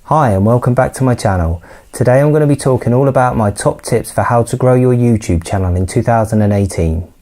Hi and welcome back to my channel. Today I'm going to be talking all about my top tips for how to grow your YouTube channel in 2018.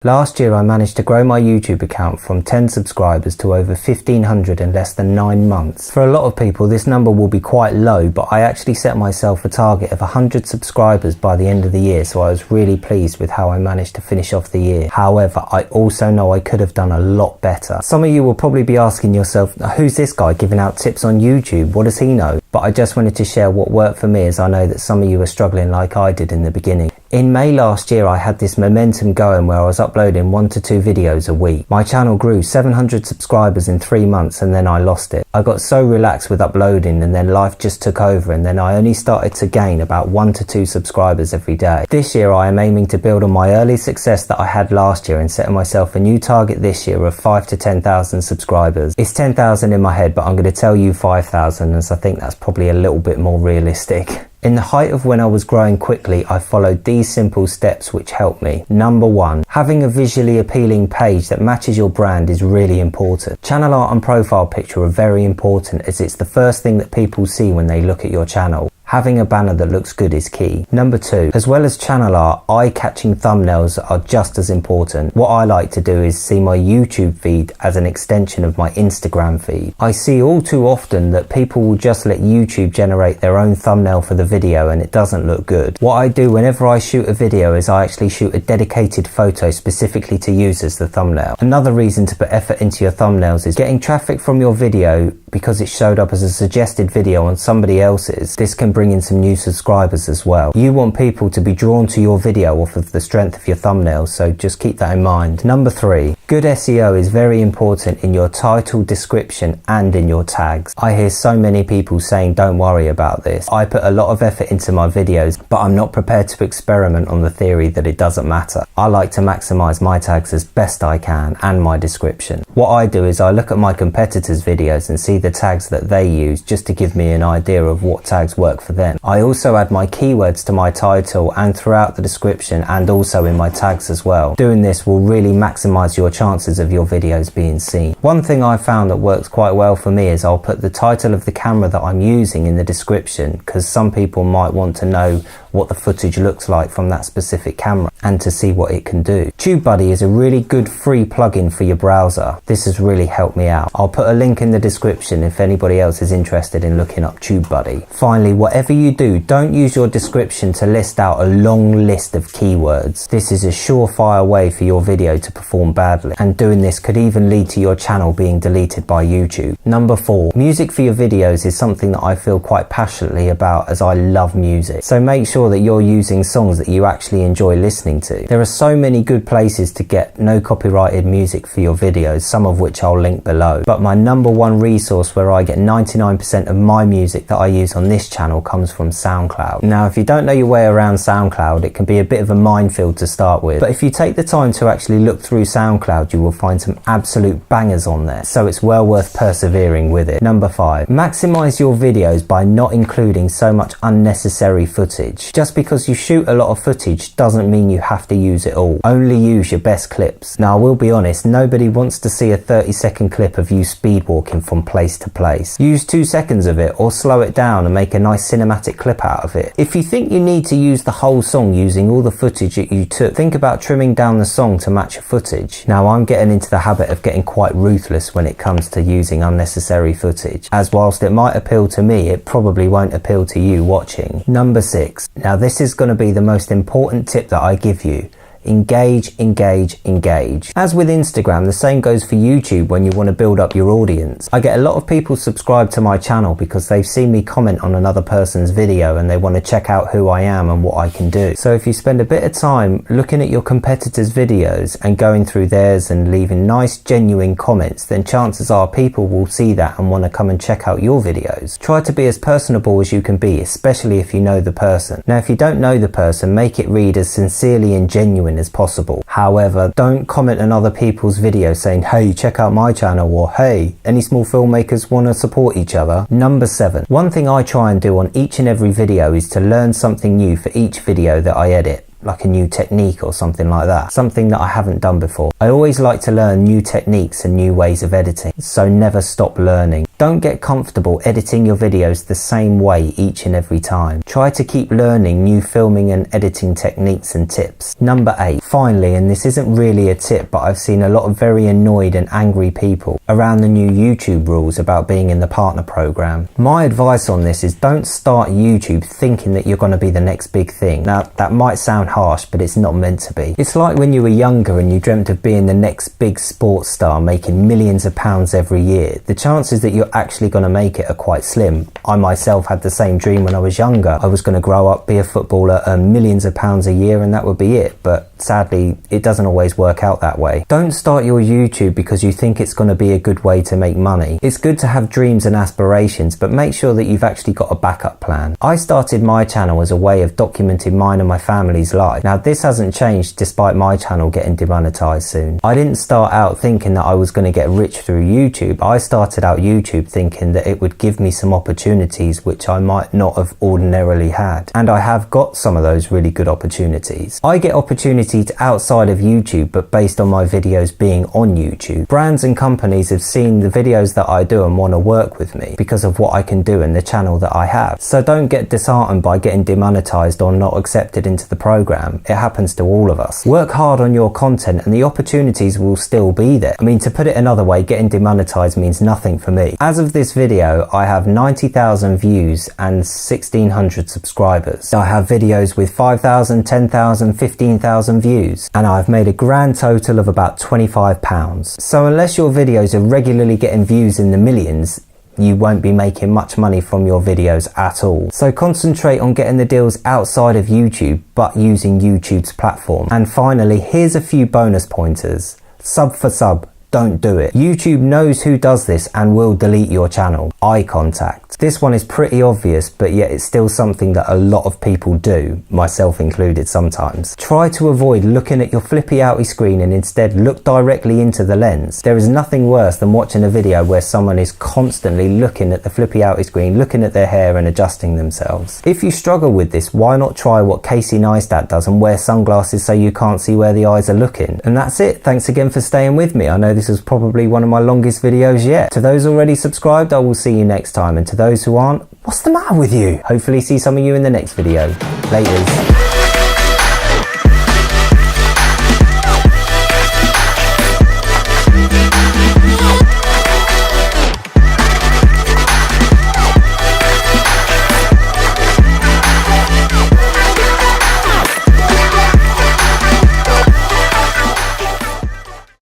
Last year I managed to grow my YouTube account from 10 subscribers to over 1,500 in less than 9 months. For a lot of people this number will be quite low, but I actually set myself a target of 100 subscribers by the end of the year, so I was really pleased with how I managed to finish off the year. However, I also know I could have done a lot better. Some of you will probably be asking yourself, who's this guy giving out tips on YouTube? What does he know? But I just wanted to share what worked for me, as I know that some of you are struggling like I did in the beginning. In May last year I had this momentum going where I was uploading 1 to 2 videos a week. My channel grew 700 subscribers in 3 months and then I lost it. I got so relaxed with uploading and then life just took over, and then I only started to gain about 1 to 2 subscribers every day. This year I am aiming to build on my early success that I had last year and setting myself a new target this year of 5 to 10,000 subscribers. It's 10,000 in my head, but I'm going to tell you 5,000 as I think that's probably a little bit more realistic. In the height of when I was growing quickly, I followed these simple steps which helped me. Number 1, having a visually appealing page that matches your brand is really important. Channel art and profile picture are very important, as it's the first thing that people see when they look at your channel. Having a banner that looks good is key. Number 2, as well as channel art, eye-catching thumbnails are just as important. What I like to do is see my YouTube feed as an extension of my Instagram feed. I see all too often that people will just let YouTube generate their own thumbnail for the video and it doesn't look good. What I do whenever I shoot a video is I actually shoot a dedicated photo specifically to use as the thumbnail. Another reason to put effort into your thumbnails is getting traffic from your video because it showed up as a suggested video on somebody else's. This can bring in some new subscribers as well. You want people to be drawn to your video off of the strength of your thumbnails, so just keep that in mind. Number 3, good SEO is very important in your title, description and in your tags. I hear so many people saying don't worry about this. I put a lot of effort into my videos, but I'm not prepared to experiment on the theory that it doesn't matter. I like to maximize my tags as best I can and my description. What I do is I look at my competitors' videos and see the tags that they use just to give me an idea of what tags work for them. I also add my keywords to my title and throughout the description and also in my tags as well. Doing this will really maximize your chances of your videos being seen. One thing I found that works quite well for me is I'll put the title of the camera that I'm using in the description, because some people might want to know what the footage looks like from that specific camera and to see what it can do. TubeBuddy is a really good free plugin for your browser. This has really helped me out. I'll put a link in the description if anybody else is interested in looking up TubeBuddy. Finally, whatever you do, don't use your description to list out a long list of keywords. This is a surefire way for your video to perform badly, and doing this could even lead to your channel being deleted by YouTube. Number 4, music for your videos is something that I feel quite passionately about, as I love music. So make sure that you're using songs that you actually enjoy listening to. There are so many good places to get no copyrighted music for your videos, some of which I'll link below. But my number 1 resource where I get 99% of my music that I use on this channel comes from SoundCloud. Now, if you don't know your way around SoundCloud, it can be a bit of a minefield to start with, but if you take the time to actually look through SoundCloud, you will find some absolute bangers on there, so it's well worth persevering with it. Number 5, maximize your videos by not including so much unnecessary footage. Just because you shoot a lot of footage doesn't mean you have to use it all. Only use your best clips. Now, I will be honest, nobody wants to see a 30-second clip of you speed walking from place to place. Use 2 seconds of it or slow it down and make a nice cinematic clip out of it. If you think you need to use the whole song using all the footage that you took, think about trimming down the song to match your footage. Now, I'm getting into the habit of getting quite ruthless when it comes to using unnecessary footage, as whilst it might appeal to me, it probably won't appeal to you watching. Number 6. Now, this is going to be the most important tip that I give you. Engage, engage, engage. As with Instagram, the same goes for YouTube when you want to build up your audience. I get a lot of people subscribe to my channel because they've seen me comment on another person's video and they want to check out who I am and what I can do. So if you spend a bit of time looking at your competitors' videos and going through theirs and leaving nice, genuine comments, then chances are people will see that and want to come and check out your videos. Try to be as personable as you can be, especially if you know the person. Now, if you don't know the person, make it read as sincerely and genuine as possible. However, don't comment on other people's videos saying, hey, check out my channel, or hey, any small filmmakers want to support each other. Number 7. One thing I try and do on each and every video is to learn something new for each video that I edit. like a new technique or something like that, something that I haven't done before. I always like to learn new techniques and new ways of editing, so never stop learning. Don't get comfortable editing your videos the same way each and every time. Try to keep learning new filming and editing techniques and tips. Number 8. Finally, and this isn't really a tip, but I've seen a lot of very annoyed and angry people around the new YouTube rules about being in the partner program. My advice on this is don't start YouTube thinking that you're going to be the next big thing. Now, that might sound harsh, but it's not meant to be. It's like when you were younger and you dreamt of being the next big sports star making millions of pounds every year. The chances that you're actually going to make it are quite slim. I myself had the same dream when I was younger. I was going to grow up, be a footballer, earn millions of pounds a year, and that would be it. But sadly, it doesn't always work out that way. Don't start your YouTube because you think it's going to be a good way to make money. It's good to have dreams and aspirations, but make sure that you've actually got a backup plan. I started my channel as a way of documenting mine and my family's life. Now, this hasn't changed despite my channel getting demonetized soon. I didn't start out thinking that I was going to get rich through YouTube. I started out YouTube thinking that it would give me some opportunities which I might not have ordinarily had. And I have got some of those really good opportunities. I get opportunities outside of YouTube, but based on my videos being on YouTube. Brands and companies have seen the videos that I do and want to work with me because of what I can do and the channel that I have. So don't get disheartened by getting demonetized or not accepted into the program. It happens to all of us. Work hard on your content and the opportunities will still be there. I mean, to put it another way, getting demonetized means nothing for me. As of this video, I have 90,000 views and 1,600 subscribers. I have videos with 5,000, 10,000, 15,000 views, and I've made a grand total of about £25. So unless your videos are regularly getting views in the millions, you won't be making much money from your videos at all. So concentrate on getting the deals outside of YouTube, but using YouTube's platform. And finally, here's a few bonus pointers. Sub for sub. Don't do it. YouTube knows who does this and will delete your channel. Eye contact. This one is pretty obvious, but yet it's still something that a lot of people do, myself included sometimes. Try to avoid looking at your flippy outy screen and instead look directly into the lens. There is nothing worse than watching a video where someone is constantly looking at the flippy outy screen, looking at their hair and adjusting themselves. If you struggle with this, why not try what Casey Neistat does and wear sunglasses so you can't see where the eyes are looking? And that's it. Thanks again for staying with me. I know this was probably one of my longest videos yet. To those already subscribed, I will see you next time, and to those who aren't, what's the matter with you? Hopefully see some of you in the next video. Laters.